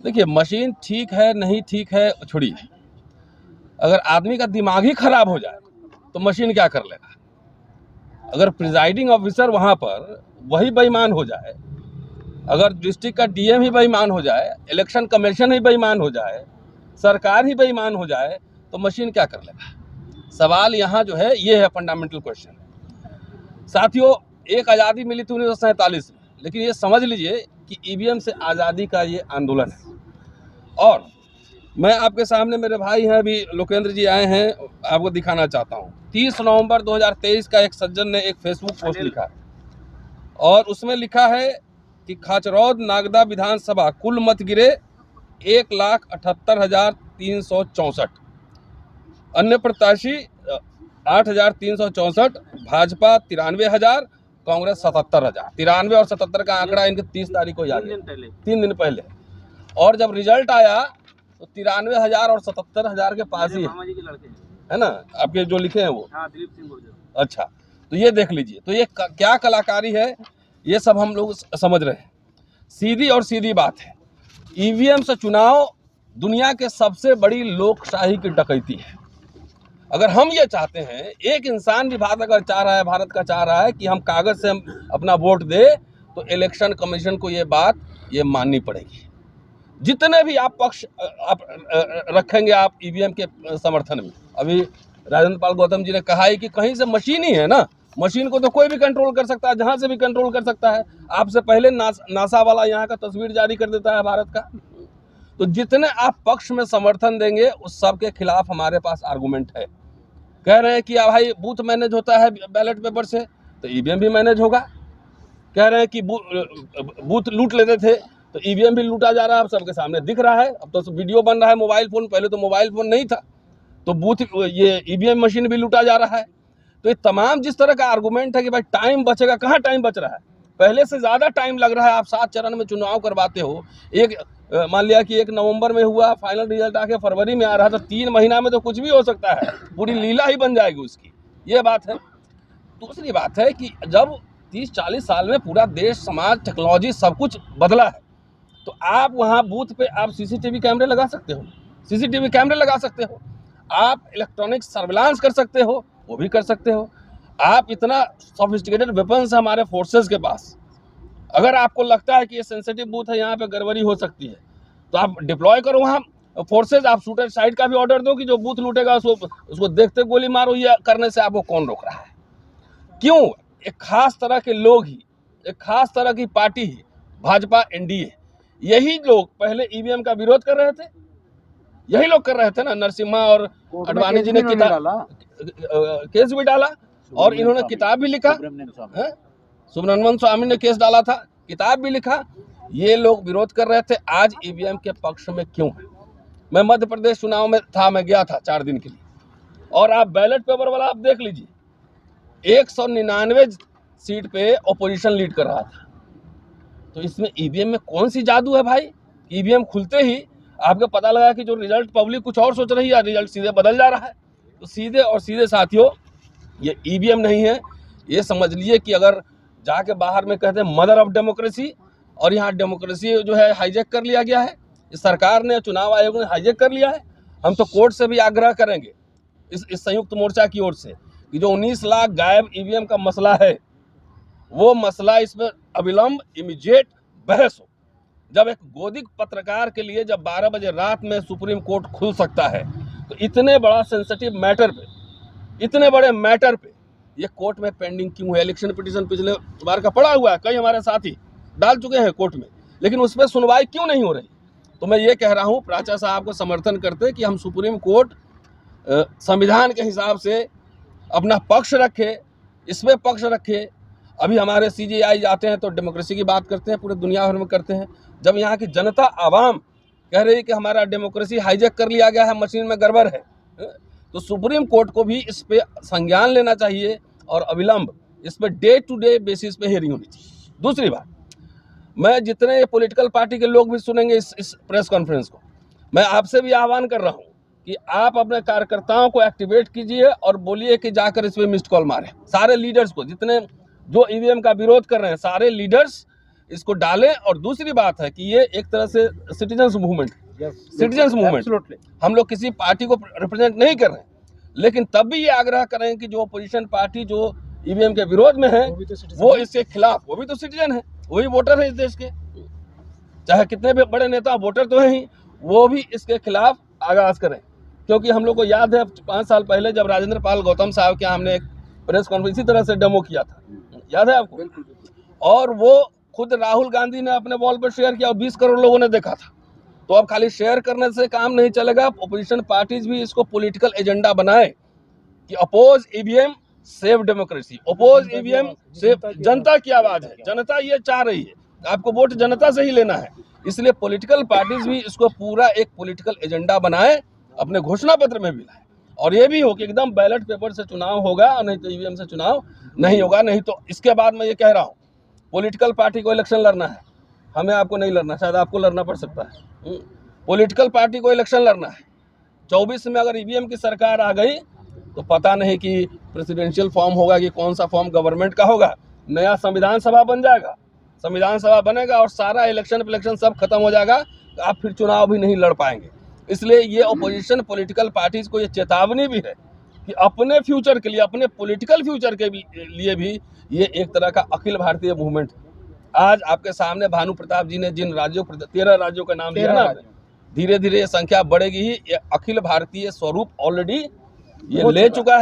देखिए, मशीन ठीक है नहीं ठीक है छोड़िए, अगर आदमी का दिमाग ही खराब हो जाए तो मशीन क्या कर लेगा। अगर प्रिजाइडिंग ऑफिसर वहां पर वही बेईमान हो जाए, अगर डिस्ट्रिक्ट का डीएम ही बेईमान हो जाए, इलेक्शन कमीशन ही बेईमान हो जाए, सरकार ही बेईमान हो जाए, तो मशीन क्या कर लेगा। सवाल यहाँ जो है ये है फंडामेंटल क्वेश्चन। साथियों, एक आज़ादी मिली थी 1947 में, लेकिन ये समझ लीजिए कि ईवीएम से आज़ादी का ये आंदोलन है। और मैं आपके सामने, मेरे भाई हैं अभी लोकेंद्र जी आए हैं, आपको दिखाना चाहता हूँ। 30 नवंबर 2023 का एक सज्जन ने एक फेसबुक पोस्ट लिखा है और उसमें लिखा है कि खाचरौद नागदा विधानसभा कुल मत गिरे 1,78,364, अन्य प्रत्याशी 8,364, भाजपा 93,000, कांग्रेस 77,000। 93 और 77 का आंकड़ा इनके 30 तारीख को याद है, 3 दिन पहले। और जब रिजल्ट आया तो 93,000 और 77,000 के पास ही है ना, आपके जो लिखे हैं वो। दिलीप सिंह गुर्जर। अच्छा, तो ये देख लीजिए, तो ये क्या कलाकारी है, ये सब हम लोग समझ रहे हैं। सीधी और सीधी बात है, ईवीएम से चुनाव दुनिया के सबसे बड़ी लोकशाही की डकैती है। अगर हम ये चाहते हैं, एक इंसान भी भारत अगर चाह रहा है, भारत का चाह रहा है कि हम कागज से हम अपना वोट दे, तो इलेक्शन कमीशन को ये बात ये माननी पड़ेगी। जितने भी आप पक्ष आप रखेंगे आप ईवीएम के समर्थन में, अभी राजेंद्र पाल गौतम जी ने कहा है कि कहीं से मशीन ही है ना, मशीन को तो कोई भी कंट्रोल कर सकता है, जहां से भी कंट्रोल कर सकता है। आपसे पहले नासा वाला यहाँ का तस्वीर जारी कर देता है भारत का। तो जितने आप पक्ष में समर्थन देंगे उस सब के खिलाफ हमारे पास आर्गूमेंट है। कह रहे हैं कि भाई बूथ मैनेज होता है बैलेट पेपर से, तो ईवीएम भी मैनेज होगा। कह रहे हैं कि बूथ लूट लेते थे, तो ईवीएम भी लूटा जा रहा है, अब सबके सामने दिख रहा है। अब तो वीडियो बन रहा है मोबाइल फोन, पहले तो मोबाइल फोन नहीं था, तो बूथ ये ईवीएम मशीन भी लूटा जा रहा है। तो ये तमाम जिस तरह का आर्गूमेंट है कि भाई टाइम बचेगा, कहाँ टाइम बच रहा है, पहले से ज़्यादा टाइम लग रहा है। आप 7 चरण में चुनाव करवाते हो, एक मान लिया कि 1 नवंबर में हुआ, फाइनल रिजल्ट आके फरवरी में आ रहा, तो 3 महीना में तो कुछ भी हो सकता है, पूरी लीला ही बन जाएगी उसकी, ये बात है। दूसरी बात है कि जब 30-40 साल में पूरा देश, समाज, टेक्नोलॉजी सब कुछ बदला है, तो आप वहाँ बूथ पे आप सीसीटीवी कैमरे लगा सकते हो, सीसीटीवी कैमरे लगा सकते हो, आप इलेक्ट्रॉनिक सर्विलांस कर सकते हो, वो भी कर सकते हो। आप इतना सोफिस्टिकेटेड वेपन्स है हमारे फोर्सेस के पास। अगर आपको लगता है कि ये सेंसिटिव बूथ है, यहाँ पे गड़बड़ी हो सकती है, तो आप डिप्लॉय करो वहाँ फोर्सेज। आप शूटर साइड का भी ऑर्डर दो कि जो बूथ लूटेगा उसको देखते गोली मारो। ये करने से आपको कौन रोक रहा है? क्यों? एक खास तरह के लोग ही, एक खास तरह की पार्टी ही, भाजपा एनडीए, यही लोग पहले ईवीएम का विरोध कर रहे थे, यही लोग कर रहे थे ना। नरसिम्हा और अडवाणी जी ने केस भी डाला और इन्होंने किताब भी लिखा, सुब्रमण्यम स्वामी ने केस डाला था, किताब भी लिखा। ये लोग विरोध कर रहे थे, आज ईवीएम के पक्ष में क्यों है? मैं मध्य प्रदेश चुनाव में था, मैं गया था 4 दिन के लिए, और आप बैलेट पेपर वाला आप देख लीजिए, 199 सीट पे ऑपोजिशन लीड कर रहा था। तो इसमें ईवीएम में कौन सी जादू है भाई? ईवीएम खुलते ही आपको पता लगा कि जो रिजल्ट पब्लिक कुछ और सोच रही है, रिजल्ट सीधे बदल जा रहा है। तो सीधे और सीधे साथियों, ये ईवीएम नहीं है, ये समझ लीजिए कि अगर जाके बाहर में कहते हैं मदर ऑफ डेमोक्रेसी, और यहाँ डेमोक्रेसी जो है हाईजैक कर लिया गया है, इस सरकार ने, चुनाव आयोग ने हाईजैक कर लिया है। हम तो कोर्ट से भी आग्रह करेंगे इस संयुक्त मोर्चा की ओर से कि जो 19 लाख गायब ईवीएम का मसला है, वो मसला इसमें अविलंब इमीडिएट बहस हो। जब एक गोदिक पत्रकार के लिए जब 12 बजे रात में सुप्रीम कोर्ट खुल सकता है, तो इतने बड़ा सेंसिटिव मैटर पे, इतने बड़े मैटर पे ये कोर्ट में पेंडिंग क्यों है? इलेक्शन पिटीशन पिछले बार का पड़ा हुआ है, कई हमारे साथी डाल चुके हैं कोर्ट में, लेकिन उस पर सुनवाई क्यों नहीं हो रही? तो मैं ये कह रहा हूँ, प्राचा साहब को समर्थन करते कि हम सुप्रीम कोर्ट संविधान के हिसाब से अपना पक्ष रखे, इसमें पक्ष रखे। अभी हमारे सीजेआई जाते हैं तो डेमोक्रेसी की बात करते हैं, पूरे दुनिया भर में करते हैं। जब यहाँ की जनता, आवाम कह रही है कि हमारा डेमोक्रेसी हाईजैक कर लिया गया है, मशीन में गड़बड़ है, तो सुप्रीम कोर्ट को भी इस पे संज्ञान लेना चाहिए और अविलंब इस पे डे टू डे बेसिस पे हियरिंग होनी चाहिए। दूसरी बात, मैं जितने पॉलिटिकल पार्टी के लोग भी सुनेंगे इस प्रेस कॉन्फ्रेंस को, मैं आपसे भी आह्वान कर रहा हूँ कि आप अपने कार्यकर्ताओं को एक्टिवेट कीजिए और बोलिए कि जाकर इस पर मिस्ड कॉल मारें। सारे लीडर्स को, जितने जो ईवीएम का विरोध कर रहे हैं, सारे लीडर्स इसको डालें। और दूसरी बात है कि ये एक तरह से सिटीजन्स मूवमेंट, सिटीजन्स मूवमेंट, हम लोग किसी पार्टी को रिप्रेजेंट नहीं कर रहे हैं, लेकिन तब भी ये आग्रह करें कि जो अपोजिशन पार्टी जो ईवीएम के विरोध में है वो इसके खिलाफ, वो भी तो सिटीजन है, वही वोटर है इस देश के, चाहे कितने भी बड़े नेता वोटर तो हैं ही, वो भी इसके खिलाफ आगाज करें। क्योंकि हम लोग को याद है 5 साल पहले जब राजेंद्र पाल गौतम साहब के हमने एक प्रेस कॉन्फ्रेंस इसी तरह से डेमो किया था, याद है आपको? और वो खुद राहुल गांधी ने अपने वॉल पर शेयर किया और 20 करोड़ लोगों ने देखा था। तो अब खाली शेयर करने से काम नहीं चलेगा, अपोजिशन पार्टीज भी इसको पॉलिटिकल एजेंडा बनाए कि oppose EVM save democracy, oppose EVM save, जनता की आवाज है, जनता ये चाह रही है, आपको वोट जनता से ही लेना है। इसलिए पॉलिटिकल पार्टीज भी इसको पूरा एक पॉलिटिकल एजेंडा बनाए, अपने घोषणा पत्र में भी लाए, और ये भी हो कि एकदम बैलेट पेपर से चुनाव होगा, नहीं तो ईवीएम से चुनाव नहीं होगा। नहीं तो इसके बाद मैं ये कह रहा हूँ, पॉलिटिकल पार्टी को इलेक्शन लड़ना है, हमें आपको नहीं लड़ना, शायद आपको लड़ना पड़ सकता है। पॉलिटिकल पार्टी को इलेक्शन लड़ना है, 24 में अगर ईवीएम की सरकार आ गई तो पता नहीं कि प्रेसिडेंशियल फॉर्म होगा कि कौन सा फॉर्म गवर्नमेंट का होगा, नया संविधान सभा बन जाएगा, संविधान सभा बनेगा और सारा इलेक्शन सब खत्म हो जाएगा, तो आप फिर चुनाव भी नहीं लड़ पाएंगे। इसलिए ये अपोजिशन पॉलिटिकल पार्टीज को ये चेतावनी भी है कि अपने फ्यूचर के लिए, अपने पॉलिटिकल फ्यूचर के लिए भी ये एक तरह का अखिल भारतीय मूवमेंट। आज आपके सामने भानु प्रताप जी ने जिन राज्यों, 13 राज्यों का नाम लिया ना, धीरे धीरे ये संख्या बढ़ेगी ही। ये अखिल भारतीय स्वरूप ऑलरेडी ये ले चुका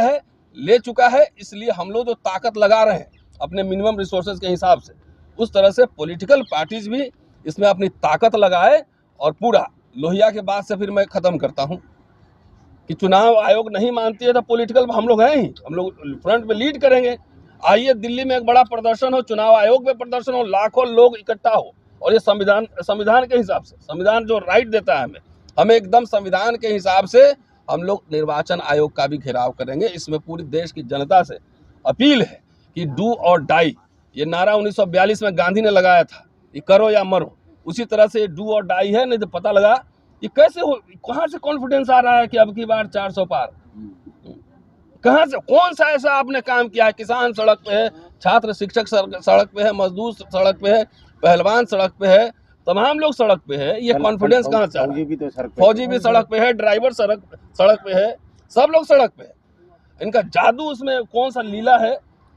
है। इसलिए हम लोग जो ताकत लगा रहे हैं अपने मिनिमम रिसोर्सेज के हिसाब से, उस तरह से पॉलिटिकल पार्टीज भी इसमें अपनी ताकत लगाए। और पूरा लोहिया के बाद से फिर मैं खत्म करता हूं कि चुनाव आयोग नहीं मानती है तो पॉलिटिकल हम लोग हैं ही, हम लोग फ्रंट में लीड करेंगे। आइए दिल्ली में एक बड़ा प्रदर्शन हो, चुनाव आयोग में प्रदर्शन हो, लाखों लोग इकट्ठा हो, और ये संविधान के हिसाब से, संविधान जो राइट देता है हमें एकदम संविधान के हिसाब से हम लोग निर्वाचन आयोग का भी घेराव करेंगे। इसमें पूरी देश की जनता से अपील है कि डू और डाई, ये नारा 1942 में गांधी ने लगाया था, ये करो या मरो, उसी तरह से डू और डाई है। नहीं तो पता लगा ये कैसे हो, कहाँ से कॉन्फिडेंस आ रहा है कि अब की बार 400 पार, कहाँ से, कौन सा ऐसा आपने काम किया है? किसान सड़क पे है, छात्र शिक्षक सड़क पे है, मजदूर सड़क पे है, पहलवान सड़क पे है, तमाम लोग सड़क पे है, ये कॉन्फिडेंस कहाँ से आ रहा है? फौजी भी सड़क पे है, ड्राइवर सड़क पे है, सब लोग सड़क पे है। इनका जादू, उसमें कौन सा लीला है,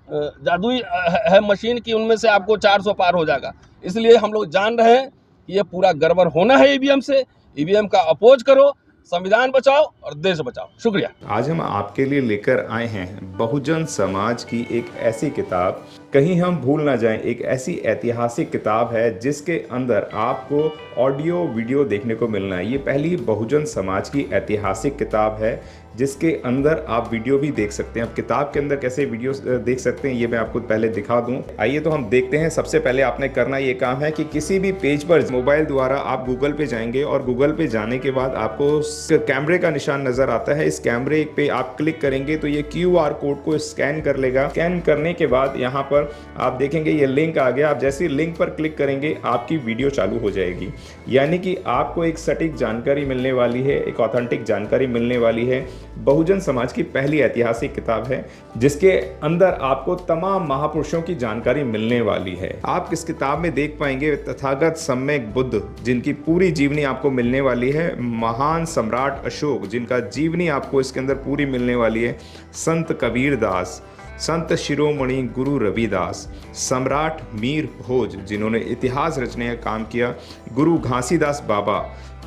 जादुई है मशीन की, उनमें से आपको 400 पार हो जाएगा। इसलिए हम लोग जान रहे हैं कि ये पूरा गड़बड़ होना है ईवीएम से। ईवीएम का अपोज करो, संविधान बचाओ और देश बचाओ। शुक्रिया। आज हम आपके लिए लेकर आए हैं बहुजन समाज की एक ऐसी किताब, कहीं हम भूल ना जाएं, एक ऐसी ऐतिहासिक किताब है जिसके अंदर आपको ऑडियो वीडियो देखने को मिलना है। ये पहली बहुजन समाज की ऐतिहासिक किताब है जिसके अंदर आप वीडियो भी देख सकते हैं। अब किताब के अंदर कैसे वीडियो देख सकते हैं ये मैं आपको पहले दिखा दूं। आइए तो हम देखते हैं। सबसे पहले आपने करना ये काम है कि किसी भी पेज पर मोबाइल द्वारा आप गूगल पे जाएंगे और गूगल पे जाने के बाद आपको कैमरे का निशान नजर आता है। इस कैमरे पे आप क्लिक करेंगे तो ये QR कोड को स्कैन कर लेगा। स्कैन करने के बाद यहाँ पर आप देखेंगे ये लिंक आ गया। आप जैसे लिंक पर क्लिक करेंगे आपकी वीडियो चालू हो जाएगी, यानी कि आपको एक सटीक जानकारी मिलने वाली है, एक ऑथेंटिक जानकारी मिलने वाली है। बहुजन समाज की पहली ऐतिहासिक किताब है जिसके अंदर आपको तमाम महापुरुषों की जानकारी मिलने वाली है। आप इस किताब में देख पाएंगे तथागत सम्यक बुद्ध, जिनकी पूरी जीवनी आपको मिलने वाली है। महान सम्राट अशोक, जिनका जीवनी आपको इसके अंदर पूरी मिलने वाली है। संत कबीर दास, संत शिरोमणि गुरु रविदास, सम्राट मीर भोज, जिन्होंने इतिहास रचने का काम किया, गुरु घासीदास बाबा,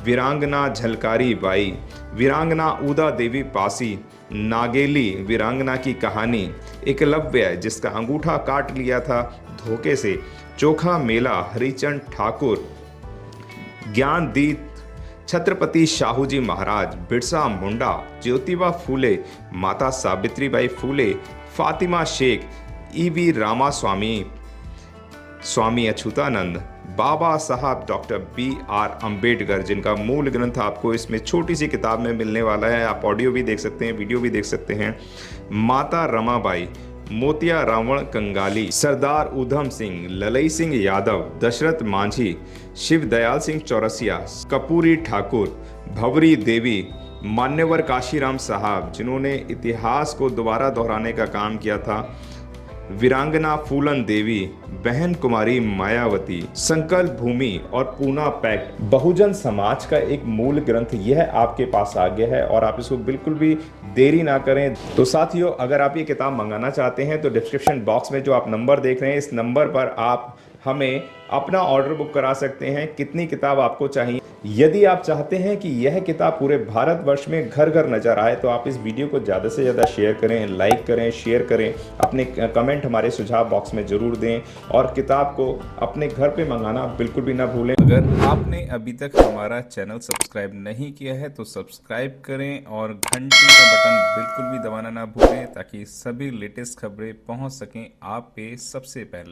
वीरांगना झलकारी बाई, वीरांगना उदा देवी पासी, नागेली वीरांगना की कहानी, एकलव्य जिसका अंगूठा काट लिया था धोखे से, चोखा मेला हरिचंद ठाकुर, ज्ञानदीप छत्रपति शाहूजी महाराज, बिरसा मुंडा, ज्योतिबा फूले, माता सावित्रीबाई फूले, फातिमा शेख, EV रामास्वामी, स्वामी अच्युतानंद, बाबा साहब डॉक्टर BR अम्बेडकर, जिनका मूल ग्रंथ आपको इसमें छोटी सी किताब में मिलने वाला है। आप ऑडियो भी देख सकते हैं, वीडियो भी देख सकते हैं। माता रमाबाई, मोतिया रावण कंगाली, सरदार उधम सिंह, ललई सिंह यादव, दशरथ मांझी, शिव दयाल सिंह चौरसिया, कपूरी ठाकुर, भवरी देवी, मान्यवर काशीराम साहब, जिन्होंने इतिहास को दोबारा दोहराने का काम किया था, वीरांगना फूलन देवी, बहन कुमारी मायावती, संकल्प भूमि और पूना पैक्ट बहुजन समाज का एक मूल ग्रंथ यह आपके पास आ गया है और आप इसको बिल्कुल भी देरी ना करें। तो साथियों, अगर आप ये किताब मंगाना चाहते हैं तो डिस्क्रिप्शन बॉक्स में जो आप नंबर देख रहे हैं, इस नंबर पर आप हमें अपना ऑर्डर बुक करा सकते हैं। कितनी किताब आपको चाहिए? यदि आप चाहते हैं कि यह किताब पूरे भारतवर्ष में घर घर नजर आए तो आप इस वीडियो को ज़्यादा से ज़्यादा शेयर करें, लाइक करें, शेयर करें, अपने कमेंट हमारे सुझाव बॉक्स में ज़रूर दें और किताब को अपने घर पे मंगाना बिल्कुल भी ना भूलें। अगर आपने अभी तक हमारा चैनल सब्सक्राइब नहीं किया है तो सब्सक्राइब करें और घंटी का बटन बिल्कुल भी दबाना ना भूलें ताकि सभी लेटेस्ट खबरें पहुंच सकें आप पे सबसे पहले।